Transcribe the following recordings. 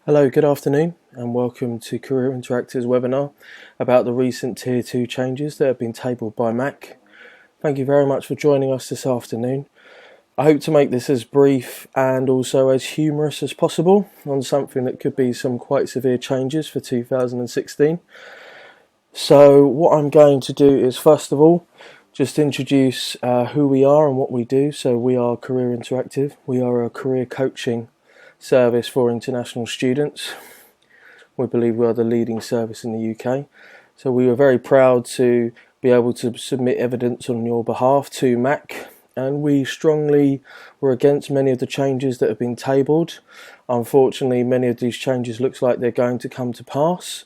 Hello, good afternoon, and welcome to Career Interactive's webinar about the recent Tier 2 changes that have been tabled by MAC. Thank you very much for joining us this afternoon. I hope to make this as brief and also as humorous as possible on something that could be some quite severe changes for 2016. So what I'm going to do is, first of all, just introduce who we are and what we do. So we are Career Interactive. We are a career coaching service for international students. We believe we are the leading service in the UK. So we were very proud to be able to submit evidence on your behalf to MAC, and we strongly were against many of the changes that have been tabled. Unfortunately, many of these changes looks like they're going to come to pass.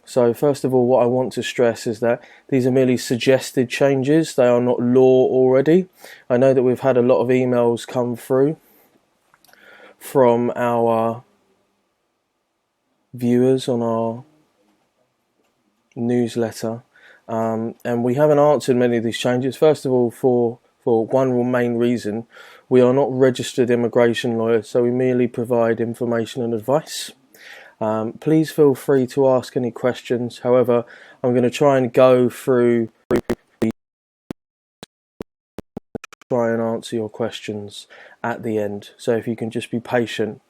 So first of all, what I want to stress is that these are merely suggested changes. They are not law already. I know that we've had a lot of emails come through from our viewers on our newsletter, and we haven't answered many of these changes. First of all, for one main reason, we are not registered immigration lawyers, so we merely provide information and advice. Please feel free to ask any questions. However, I'm going to try and go through try and answer your questions at the end. So if you can just be patient,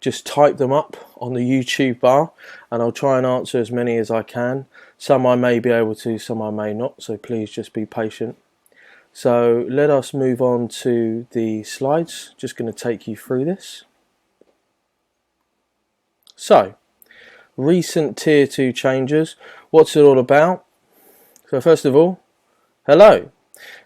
just type them up on the YouTube bar and I'll try and answer as many as I can. Some I may be able to, some I may not, so please just be patient. So let us move on to the slides. Just going to take you through this. So, recent Tier 2 changes. What's it all about? So first of all, hello.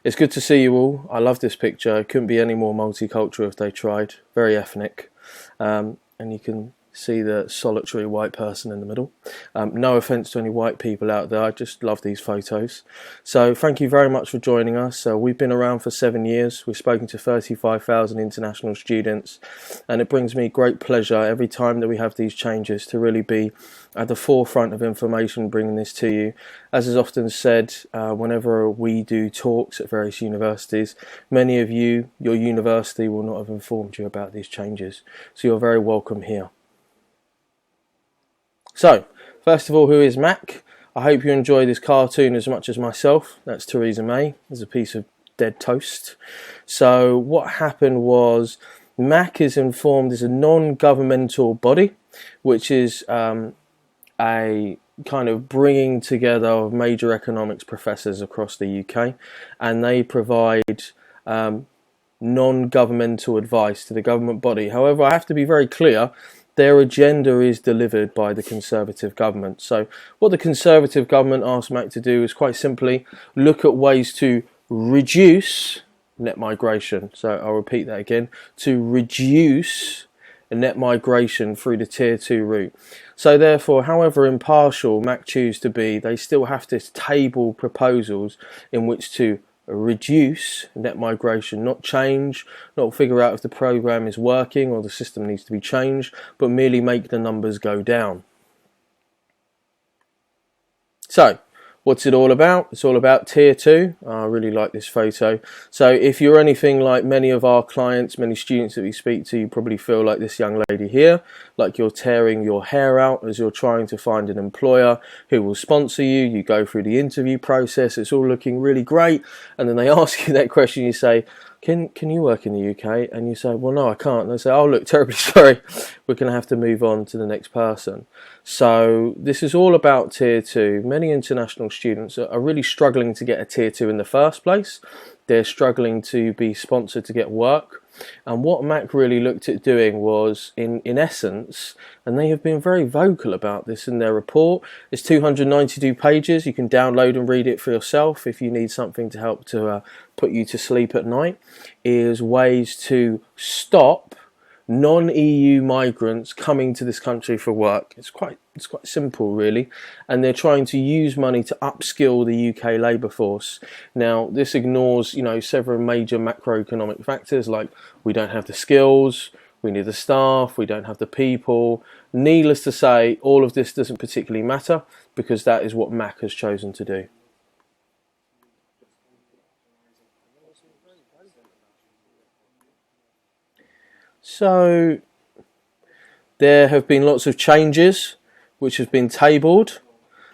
It's good to see you all. I love this picture. It couldn't be any more multicultural if they tried. Very ethnic. And you can see the solitary white person in the middle. No offence to any white people out there. I just love these photos. So thank you very much for joining us. We've been around for 7 years. We've spoken to 35,000 international students. And it brings me great pleasure every time that we have these changes to really be at the forefront of information, bringing this to you. As is often said, whenever we do talks at various universities, many of you, your university will not have informed you about these changes. So you're very welcome here. So, first of all, who is MAC? I hope you enjoy this cartoon as much as myself. That's Theresa May. There's a piece of dead toast. So what happened was MAC is informed as a non-governmental body, which is a kind of bringing together of major economics professors across the UK, and they provide non-governmental advice to the government body. However, I have to be very clear, their agenda is delivered by the Conservative government. So what the Conservative government asked MAC to do is quite simply look at ways to reduce net migration. So I'll repeat that again, to reduce net migration through the Tier 2 route. So therefore, however impartial MAC choose to be, they still have to table proposals in which to reduce net migration, not change, not figure out if the program is working or the system needs to be changed, but merely make the numbers go down. So, what's it all about? It's all about Tier 2. I really like this photo. So if you're anything like many of our clients, many students that we speak to, you probably feel like this young lady here, like you're tearing your hair out as you're trying to find an employer who will sponsor you. You go through the interview process, it's all looking really great, and then they ask you that question, you say, can you work in the UK? And you say, well, no, I can't. And they say, oh, look, terribly sorry, we're going to have to move on to the next person. So this is all about Tier 2. Many international students are really struggling to get a Tier 2 in the first place. They're struggling to be sponsored to get work. And what MAC really looked at doing was, in essence, and they have been very vocal about this in their report, it's 292 pages. You can download and read it for yourself if you need something to help to put you to sleep at night, is ways to stop non-EU migrants coming to this country for work. It's quite simple, really, and they're trying to use money to upskill the UK labour force. Now, this ignores, several major macroeconomic factors like we don't have the skills, we need the staff, we don't have the people. Needless to say, all of this doesn't particularly matter because that is what MAC has chosen to do. So There have been lots of changes which have been tabled.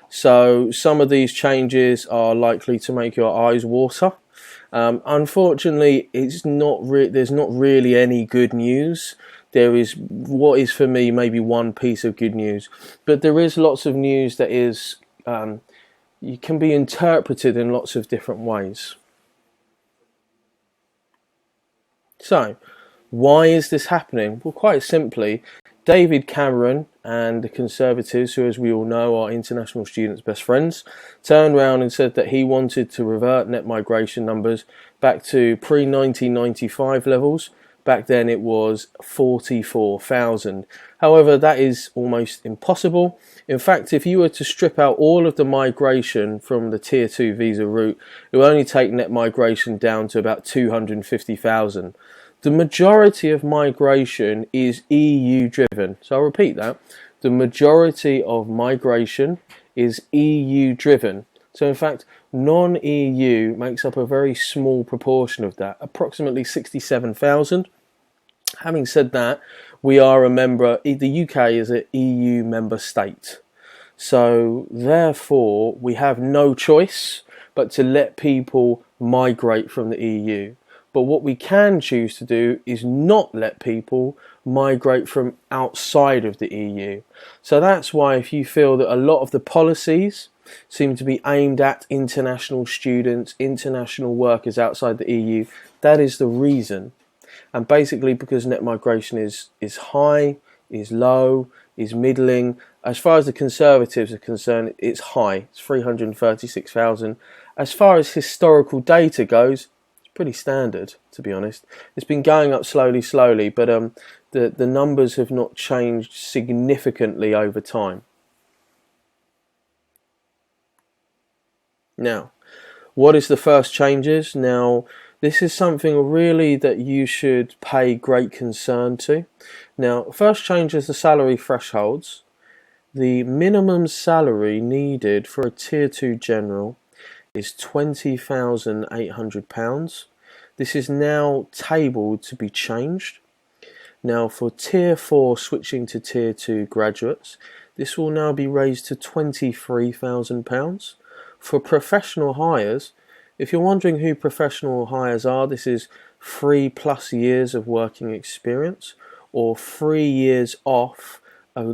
So some of these changes are likely to make your eyes water. Unfortunately, there's not really any good news. There is what is for me maybe one piece of good news, but there is lots of news that is you can be interpreted in lots of different ways. So, why is this happening? Well, quite simply, David Cameron and the Conservatives, who as we all know are international students' best friends, turned around and said that he wanted to revert net migration numbers back to pre-1995 levels. Back then it was 44,000. However, that is almost impossible. In fact, if you were to strip out all of the migration from the Tier 2 visa route, it will only take net migration down to about 250,000. The majority of migration is EU driven. So I'll repeat that. The majority of migration is EU driven. So in fact, non-EU makes up a very small proportion of that, approximately 67,000. Having said that, we are a member, the UK is an EU member state. So therefore, we have no choice but to let people migrate from the EU. But what we can choose to do is not let people migrate from outside of the EU. So that's why if you feel that a lot of the policies seem to be aimed at international students, international workers outside the EU, that is the reason. And basically because net migration is high, is low, is middling. As far as the Conservatives are concerned, it's high. It's 336,000. As far as historical data goes, pretty standard, to be honest. It's been going up slowly, but the numbers have not changed significantly over time. Now, what is the first changes? Now, this is something really that you should pay great concern to. Now, first change is the salary thresholds. The minimum salary needed for a Tier 2 general is £20,800. This is now tabled to be changed. Now for Tier 4 switching to Tier 2 graduates, this will now be raised to £23,000. For professional hires, if you're wondering who professional hires are, this is 3+ years of working experience or 3 years off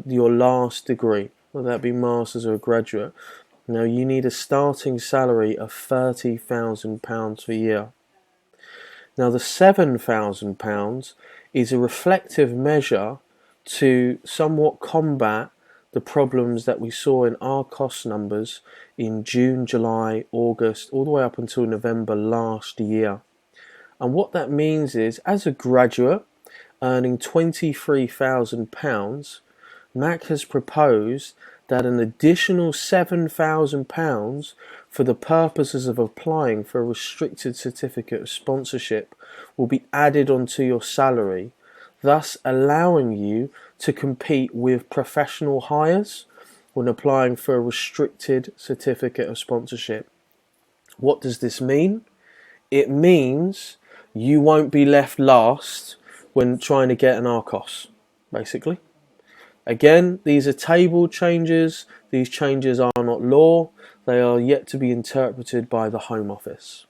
your last degree, whether that be master's or a graduate. Now you need a starting salary of £30,000 per year. Now the £7,000 is a reflective measure to somewhat combat the problems that we saw in our cost numbers in June, July, August, all the way up until November last year. And what that means is, as a graduate earning £23,000, Mac has proposed that an additional £7,000 for the purposes of applying for a restricted certificate of sponsorship will be added onto your salary, thus allowing you to compete with professional hires when applying for a restricted certificate of sponsorship. What does this mean? It means you won't be left last when trying to get an RCOS, basically. Again, these are table changes. These changes are not law. They are yet to be interpreted by the Home Office.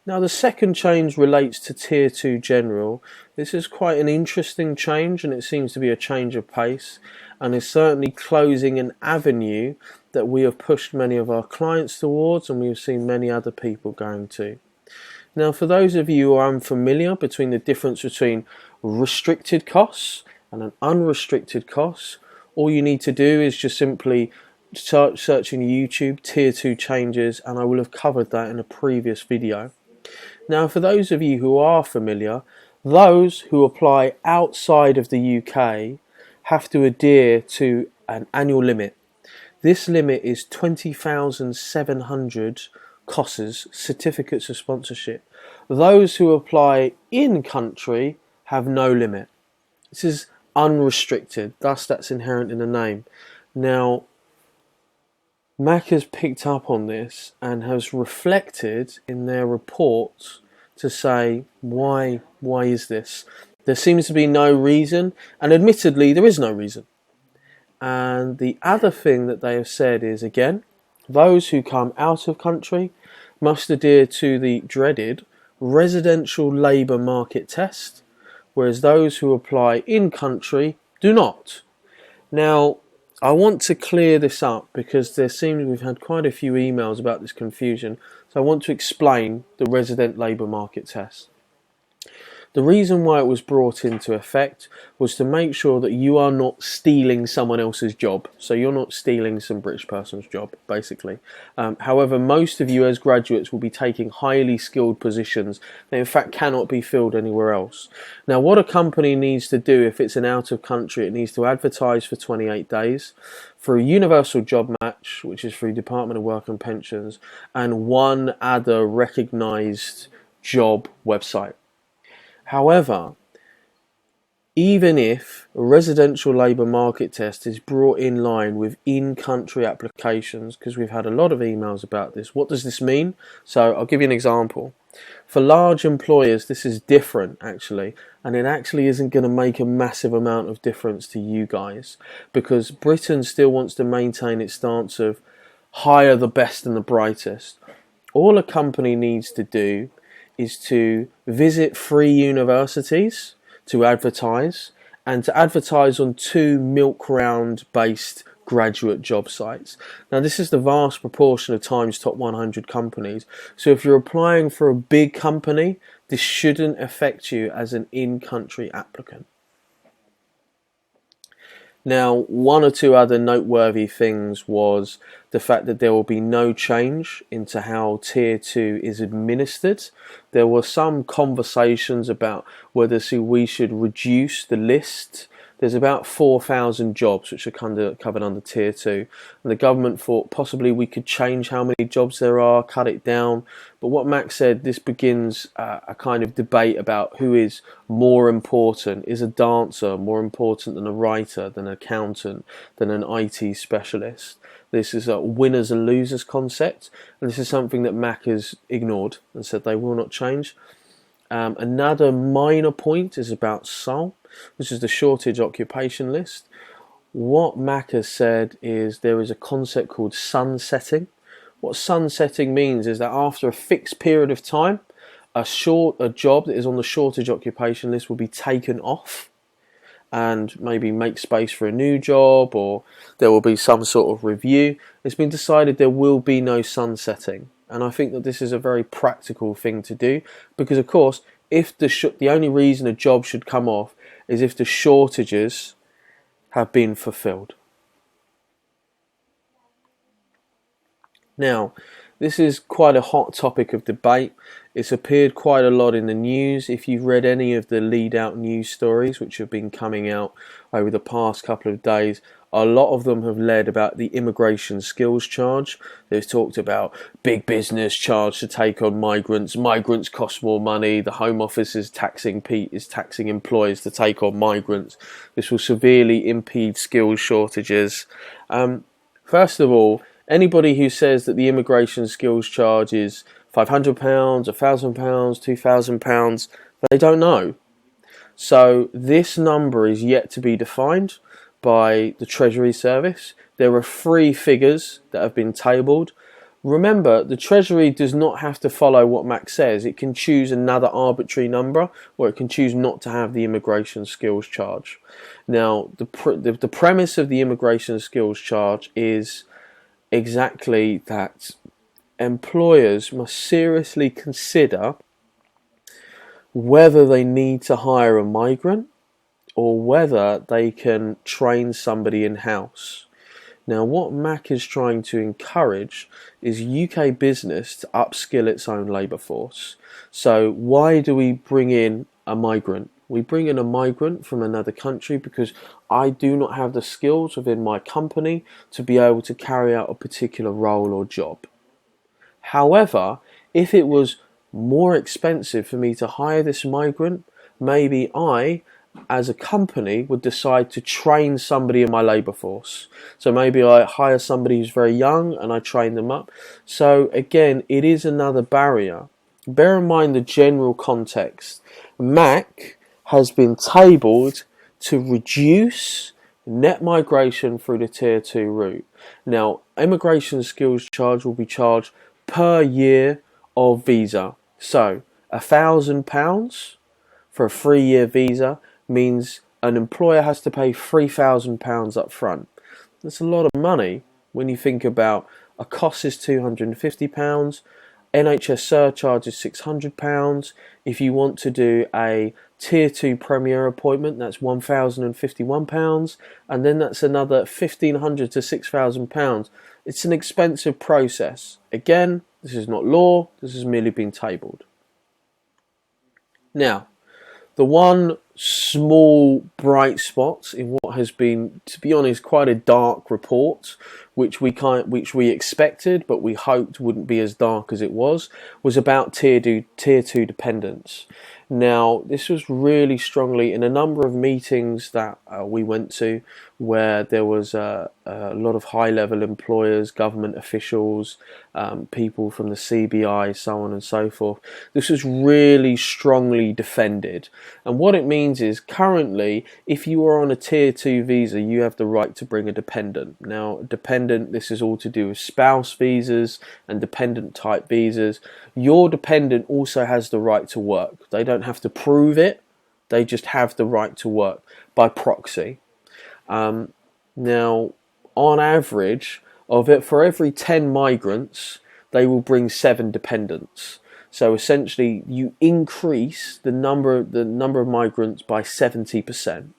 Now the second change relates to Tier 2 General. This is quite an interesting change, and it seems to be a change of pace and is certainly closing an avenue that we have pushed many of our clients towards and we've seen many other people going to. Now for those of you who are unfamiliar between the difference between restricted costs and an unrestricted cost, all you need to do is just simply search in YouTube Tier 2 changes, and I will have covered that in a previous video. Now for those of you who are familiar, those who apply outside of the UK have to adhere to an annual limit. This limit is 20,700 COSs, certificates of sponsorship. Those who apply in country have no limit. This is unrestricted, thus that's inherent in the name. Now, Mac has picked up on this and has reflected in their reports to say, why is this? There seems to be no reason, and admittedly there is no reason. And the other thing that they have said is, again, those who come out of country must adhere to the dreaded residential labour market test, whereas those who apply in country do not. Now, I want to clear this up because we've had quite a few emails about this confusion, so I want to explain the resident labour market test. The reason why it was brought into effect was to make sure that you are not stealing someone else's job. So you're not stealing some British person's job, basically. However, most of you as graduates will be taking highly skilled positions that in fact cannot be filled anywhere else. Now, what a company needs to do if it's an out of country, it needs to advertise for 28 days for a universal job match, which is through Department of Work and Pensions, and one other recognised job website. However, even if a residential labour market test is brought in line with in-country applications, because we've had a lot of emails about this, what does this mean? So I'll give you an example. For large employers, this is different actually, and it actually isn't going to make a massive amount of difference to you guys, because Britain still wants to maintain its stance of hire the best and the brightest. All a company needs to do is to visit 3 universities to advertise, and to advertise on 2 milk round based graduate job sites. Now, this is the vast proportion of Times Top 100 companies, so if you're applying for a big company, this shouldn't affect you as an in-country applicant. Now, 1 or 2 other noteworthy things was the fact that there will be no change into how Tier 2 is administered. There were some conversations about whether we should reduce the list. There's about 4,000 jobs which are covered under Tier 2. And the government thought possibly we could change how many jobs there are, cut it down. But what Max said, this begins a kind of debate about who is more important. Is a dancer more important than a writer, than an accountant, than an IT specialist? This is a winners and losers concept. And this is something that Mac has ignored and said they will not change. Another minor point is about SOL, which is the shortage occupation list. What Mac has said is there is a concept called sunsetting. What sunsetting means is that after a fixed period of time, a job that is on the shortage occupation list will be taken off and maybe make space for a new job, or there will be some sort of review. It's been decided there will be no sunsetting. And I think that this is a very practical thing to do, because of course, if the only reason a job should come off is if the shortages have been fulfilled. Now, this is quite a hot topic of debate. It's appeared quite a lot in the news. If you've read any of the lead-out news stories which have been coming out over the past couple of days, a lot of them have led about the immigration skills charge. They've talked about big business charge to take on migrants. Migrants cost more money. The Home Office is taxing employers to take on migrants. This will severely impede skills shortages. First of all, anybody who says that the immigration skills charge is £500, £1,000, £2,000, they don't know. So this number is yet to be defined by the Treasury Service. There are 3 figures that have been tabled. Remember, the Treasury does not have to follow what Max says. It can choose another arbitrary number, or it can choose not to have the immigration skills charge. Now, the premise of the immigration skills charge is exactly that employers must seriously consider whether they need to hire a migrant or whether they can train somebody in-house. Now, what Mac is trying to encourage is UK business to upskill its own labour force. So why do we bring in a migrant? We bring in a migrant from another country because I do not have the skills within my company to be able to carry out a particular role or job. However, if it was more expensive for me to hire this migrant, maybe I, as a company, would decide to train somebody in my labour force. So maybe I hire somebody who's very young and I train them up. So again, it is another barrier. Bear in mind the general context. Mac has been tabled to reduce net migration through the Tier 2 route. Now, immigration skills charge will be charged per year of visa. So, £1,000 for a 3-year visa means an employer has to pay £3,000 up front. That's a lot of money when you think about a cost is £250, NHS surcharge is £600. If you want to do a Tier 2 Premier appointment, that's £1,051, and then that's another £1,500 to £6,000. It's an expensive process. Again, this is not law, this has merely been tabled. Now, the one small bright spot in what has been, to be honest, quite a dark report, which we expected but we hoped wouldn't be as dark as it was about tier 2 dependents. Now, this was really strongly in a number of meetings that we went to, where there was a lot of high-level employers, government officials, people from the CBI, so on and so forth. This was really strongly defended. And what it means is, currently, if you are on a Tier 2 visa, you have the right to bring a dependent. Now, dependent, this is all to do with spouse visas and dependent-type visas. Your dependent also has the right to work. They don't have to prove it. They just have the right to work by proxy. Now, on average, for every 10 migrants, they will bring 7 dependents. So essentially, you increase the number of migrants by 70%.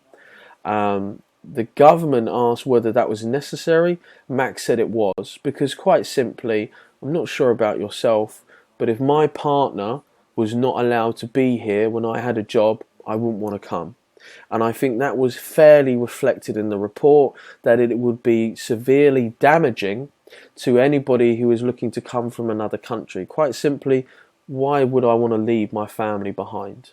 The government asked whether that was necessary. Max said it was, because quite simply, I'm not sure about yourself, but if my partner was not allowed to be here when I had a job, I wouldn't want to come. And I think that was fairly reflected in the report, that it would be severely damaging to anybody who is looking to come from another country. Quite simply, why would I want to leave my family behind?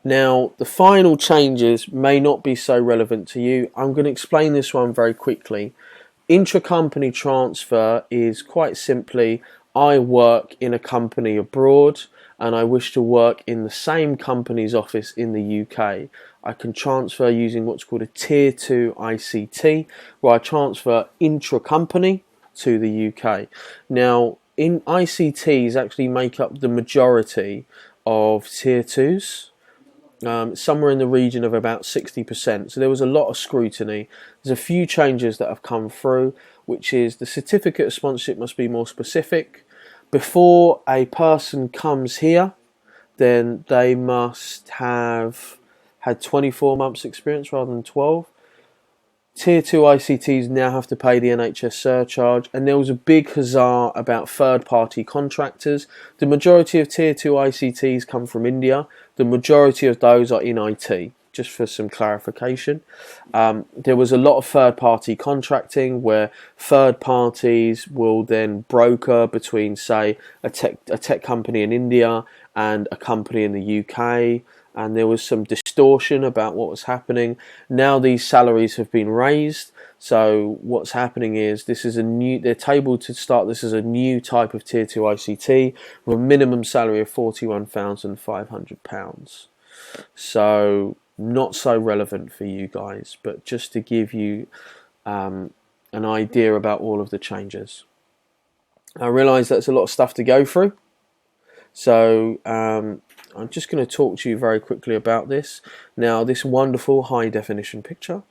Now, the final changes may not be so relevant to you. I'm going to explain this one very quickly. Intra-company transfer is quite simply, I work in a company abroad and I wish to work in the same company's office in the UK. I can transfer using what's called a Tier 2 ICT, where I transfer intra-company to the UK. Now, in ICTs actually make up the majority of Tier 2s. Somewhere in the region of about 60%. So there was a lot of scrutiny. There's a few changes that have come through, which is the certificate of sponsorship must be more specific. Before a person comes here, then they must have had 24 months experience rather than 12. Tier 2 ICTs now have to pay the NHS surcharge, and there was a big huzzah about third-party contractors. The majority of Tier 2 ICTs come from India. The majority of those are in IT, just for some clarification. There was a lot of third-party contracting where third parties will then broker between, say, a tech company in India and a company in the UK. And there was some distortion about what was happening. Now these salaries have been raised. So what's happening is they're tabled to start this as a new type of Tier 2 ICT with a minimum salary of £41,500. So not so relevant for you guys, but just to give you an idea about all of the changes. I realise that's a lot of stuff to go through. So I'm just going to talk to you very quickly about this. Now, this wonderful high definition picture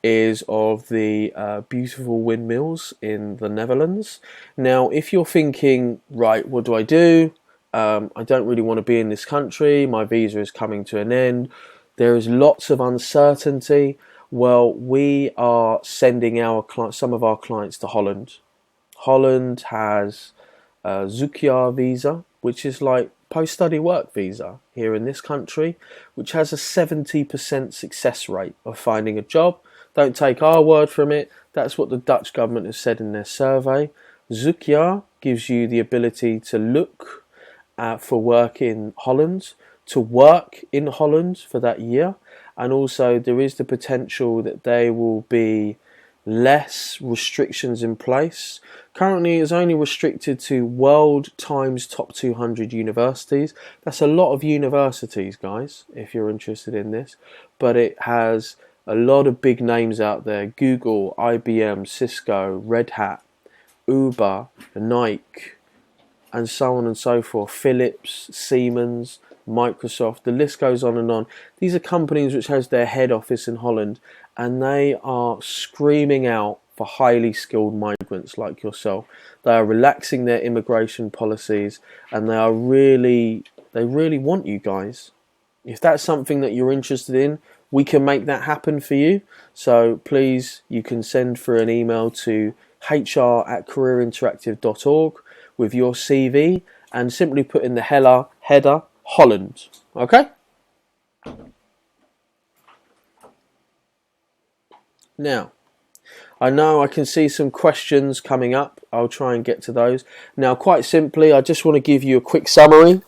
is of the beautiful windmills in the Netherlands. Now, if you're thinking, right, what do? I don't really want to be in this country. My visa is coming to an end. There is lots of uncertainty. Well, we are sending some of our clients to Holland. Holland has a CIUK visa, which is like post-study work visa here in this country, which has a 70% success rate of finding a job. Don't take our word from it. That's what the Dutch government has said in their survey. CIUK gives you the ability to look for work in Holland, to work in Holland for that year, and also there is the potential that there will be less restrictions in place Currently, it's only restricted to World Times Top 200 universities. That's a lot of universities, guys, if you're interested in this. But it has a lot of big names out there: Google, IBM, Cisco, Red Hat, Uber, Nike, and so on and so forth. Philips, Siemens, Microsoft, the list goes on and on. These are companies which has their head office in Holland, and they are screaming out for highly skilled migrants like yourself. They are relaxing their immigration policies, and they really want you guys. If that's something that you're interested in, we can make that happen for you. So please, you can send through an email to hr@careerinteractive.org with your CV and simply put in the header Holland. Okay? Now, I know I can see some questions coming up. I'll try and get to those. Now, quite simply, I just want to give you a quick summary.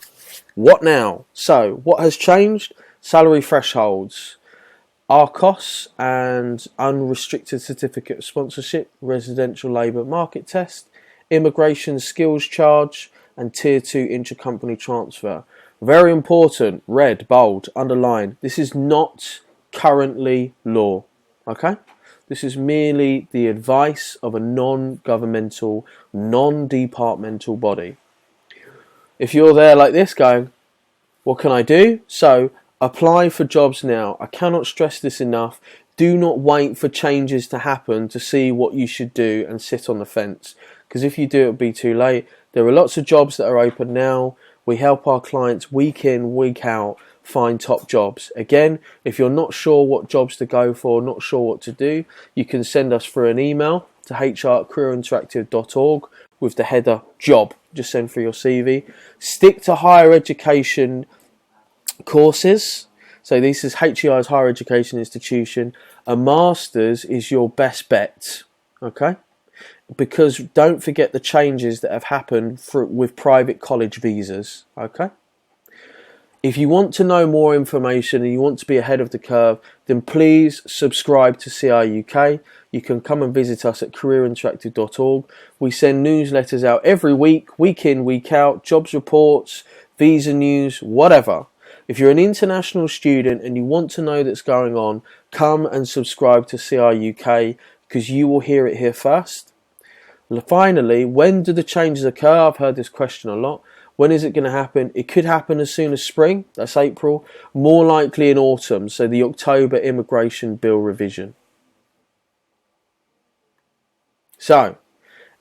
What now? So, what has changed? Salary thresholds, RCOS and unrestricted certificate of sponsorship, residential labour market test, immigration skills charge, and tier 2 intra-company transfer. Very important, red, bold, underline. This is not currently law, okay? This is merely the advice of a non-governmental, non-departmental body. If you're there like this going, what can I do? So, apply for jobs now. I cannot stress this enough. Do not wait for changes to happen to see what you should do and sit on the fence. Because if you do, it'll be too late. There are lots of jobs that are open now. We help our clients week in, week out find top jobs. Again, if you're not sure what jobs to go for, not sure what to do, you can send us through an email to hr@careerinteractive.org with the header job. Just send through your CV. Stick to higher education courses. So this is HEI's higher education institution. A master's is your best bet, okay? Because don't forget the changes that have happened with private college visas, okay? If you want to know more information and you want to be ahead of the curve, then please subscribe to CIUK. You can come and visit us at careerinteractive.org. We send newsletters out every week, week in, week out, jobs reports, visa news, whatever. If you're an international student and you want to know that's going on, come and subscribe to CIUK because you will hear it here first. Finally, when do the changes occur? I've heard this question a lot. When is it going to happen? It could happen as soon as spring, that's April, more likely in autumn, so the October immigration bill revision. So,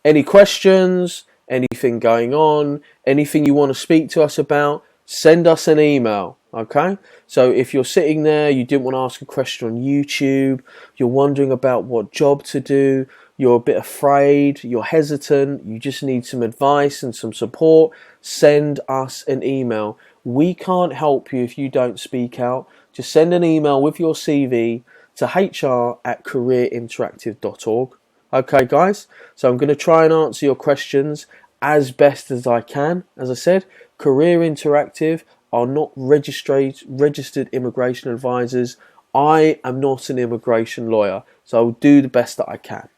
any questions, anything going on, anything you want to speak to us about, send us an email, okay? So if you're sitting there, you didn't want to ask a question on YouTube, you're wondering about what job to do, you're a bit afraid, you're hesitant, you just need some advice and some support, send us an email. We can't help you if you don't speak out. Just send an email with your CV to hr@careerinteractive.org. Okay, guys? So I'm going to try and answer your questions as best as I can. As I said, Career Interactive are not registered immigration advisors. I am not an immigration lawyer, so I'll do the best that I can.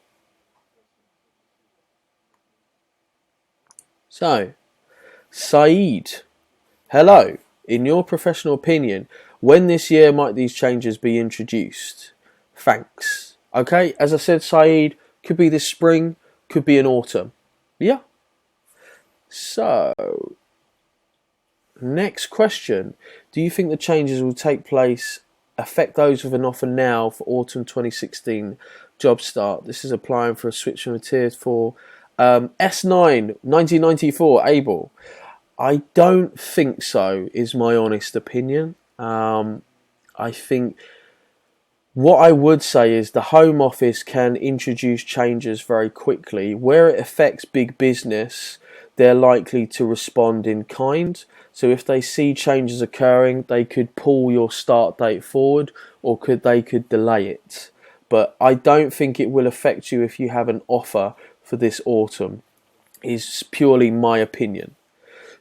So, Saeed, hello. In your professional opinion, when this year might these changes be introduced? Thanks. Okay, as I said, Saeed, could be this spring, could be in autumn. Yeah. So, next question. Do you think the changes will affect those with an offer now for autumn 2016 job start? This is applying for a switch from a tier 4 S9 1994 able. I don't think so, is my honest opinion. I think what I would say is the Home Office can introduce changes very quickly. Where it affects big business, they're likely to respond in kind. So if they see changes occurring, they could pull your start date forward, or they could delay it. But I don't think it will affect you if you have an offer for this autumn, is purely my opinion.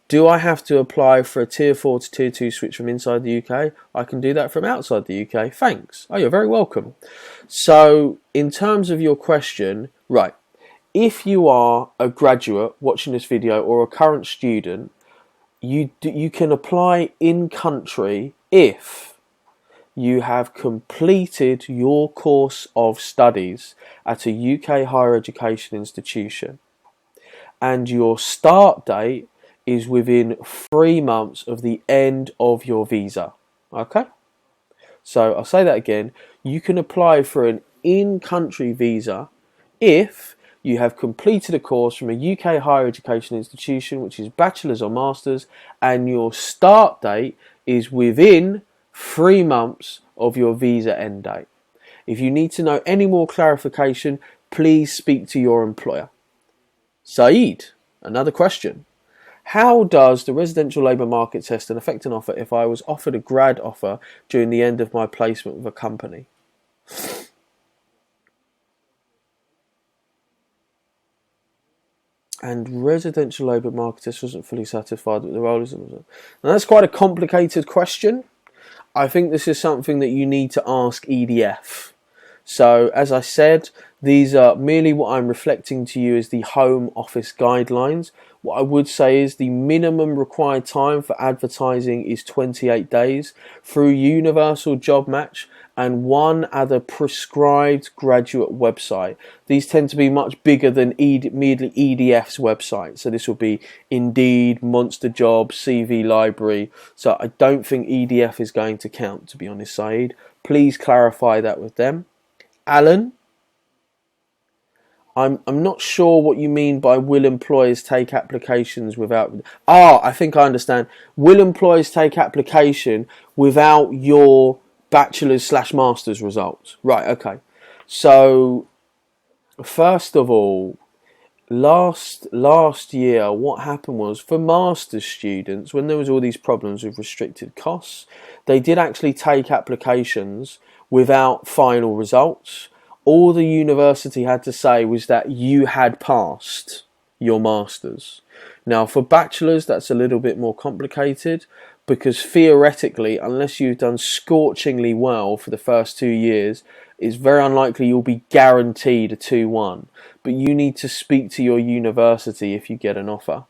Do I have to apply for a tier 4 to tier 2 switch from inside the UK? I can do that from outside the UK. Thanks. Oh, you're very welcome. So in terms of your question, right, if you are a graduate watching this video or a current student, you can apply in country if you have completed your course of studies at a UK higher education institution and your start date is within 3 months of the end of your visa. Okay? So I'll say that again. You can apply for an in-country visa if you have completed a course from a UK higher education institution, which is bachelor's or master's, and your start date is within 3 months of your visa end date. If you need to know any more clarification, please speak to your employer. Saeed, another question. How does the residential labour market test affect an offer if I was offered a grad offer during the end of my placement with a company? And residential labour market test wasn't fully satisfied with the role. Now that's quite a complicated question. I think this is something that you need to ask EDF. So, as I said, these are merely what I'm reflecting to you as the Home Office guidelines. What I would say is the minimum required time for advertising is 28 days through Universal Job Match and one other prescribed graduate website. These tend to be much bigger than immediately EDF's website. So this will be Indeed, Monster Jobs, CV Library. So I don't think EDF is going to count, to be honest, Saeed. Please clarify that with them. Alan, I'm not sure what you mean by will employers take applications without... I think I understand. Will employers take application without your bachelor's/master's results? Right, okay. So, first of all, last year, what happened was, for master's students, when there was all these problems with restricted costs, they did actually take applications without final results. All the university had to say was that you had passed your masters. Now, for bachelors, that's a little bit more complicated because theoretically, unless you've done scorchingly well for the first 2 years, it's very unlikely you'll be guaranteed a 2-1. But you need to speak to your university if you get an offer.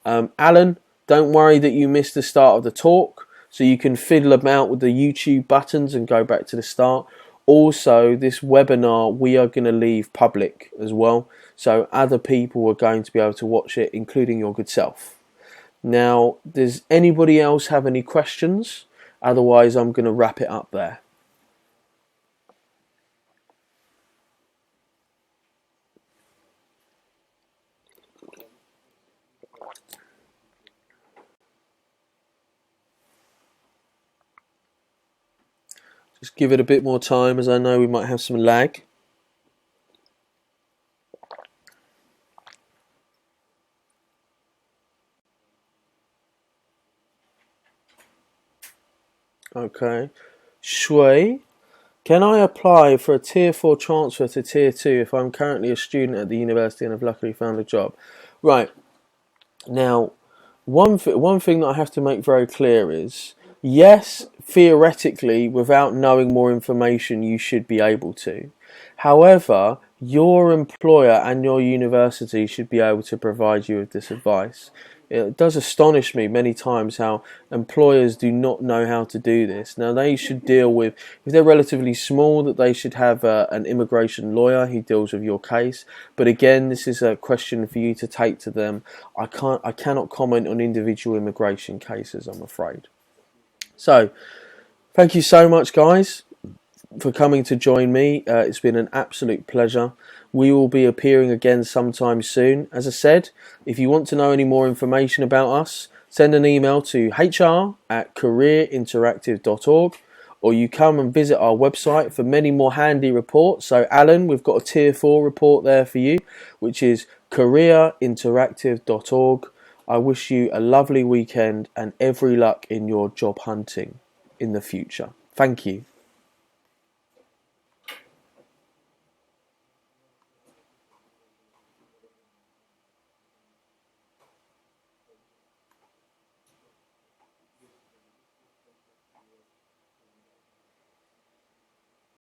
Alan, don't worry that you missed the start of the talk, so you can fiddle about with the YouTube buttons and go back to the start. Also, this webinar we are going to leave public as well, so other people are going to be able to watch it, including your good self. Now, does anybody else have any questions? Otherwise, I'm going to wrap it up there. Just give it a bit more time, as I know we might have some lag. Okay. Shui, can I apply for a Tier 4 transfer to Tier 2 if I'm currently a student at the university and have luckily found a job? Right. Now, one thing that I have to make very clear is, yes, theoretically, without knowing more information, you should be able to. However, your employer and your university should be able to provide you with this advice. It does astonish me many times how employers do not know how to do this. Now, they should deal with, if they're relatively small, that they should have an immigration lawyer who deals with your case. But again, this is a question for you to take to them. I cannot comment on individual immigration cases, I'm afraid. So, thank you so much, guys, for coming to join me. It's been an absolute pleasure. We will be appearing again sometime soon. As I said, if you want to know any more information about us, send an email to hr@careerinteractive.org, or you come and visit our website for many more handy reports. So, Alan, we've got a Tier 4 report there for you, which is careerinteractive.org. I wish you a lovely weekend and every luck in your job hunting in the future. Thank you.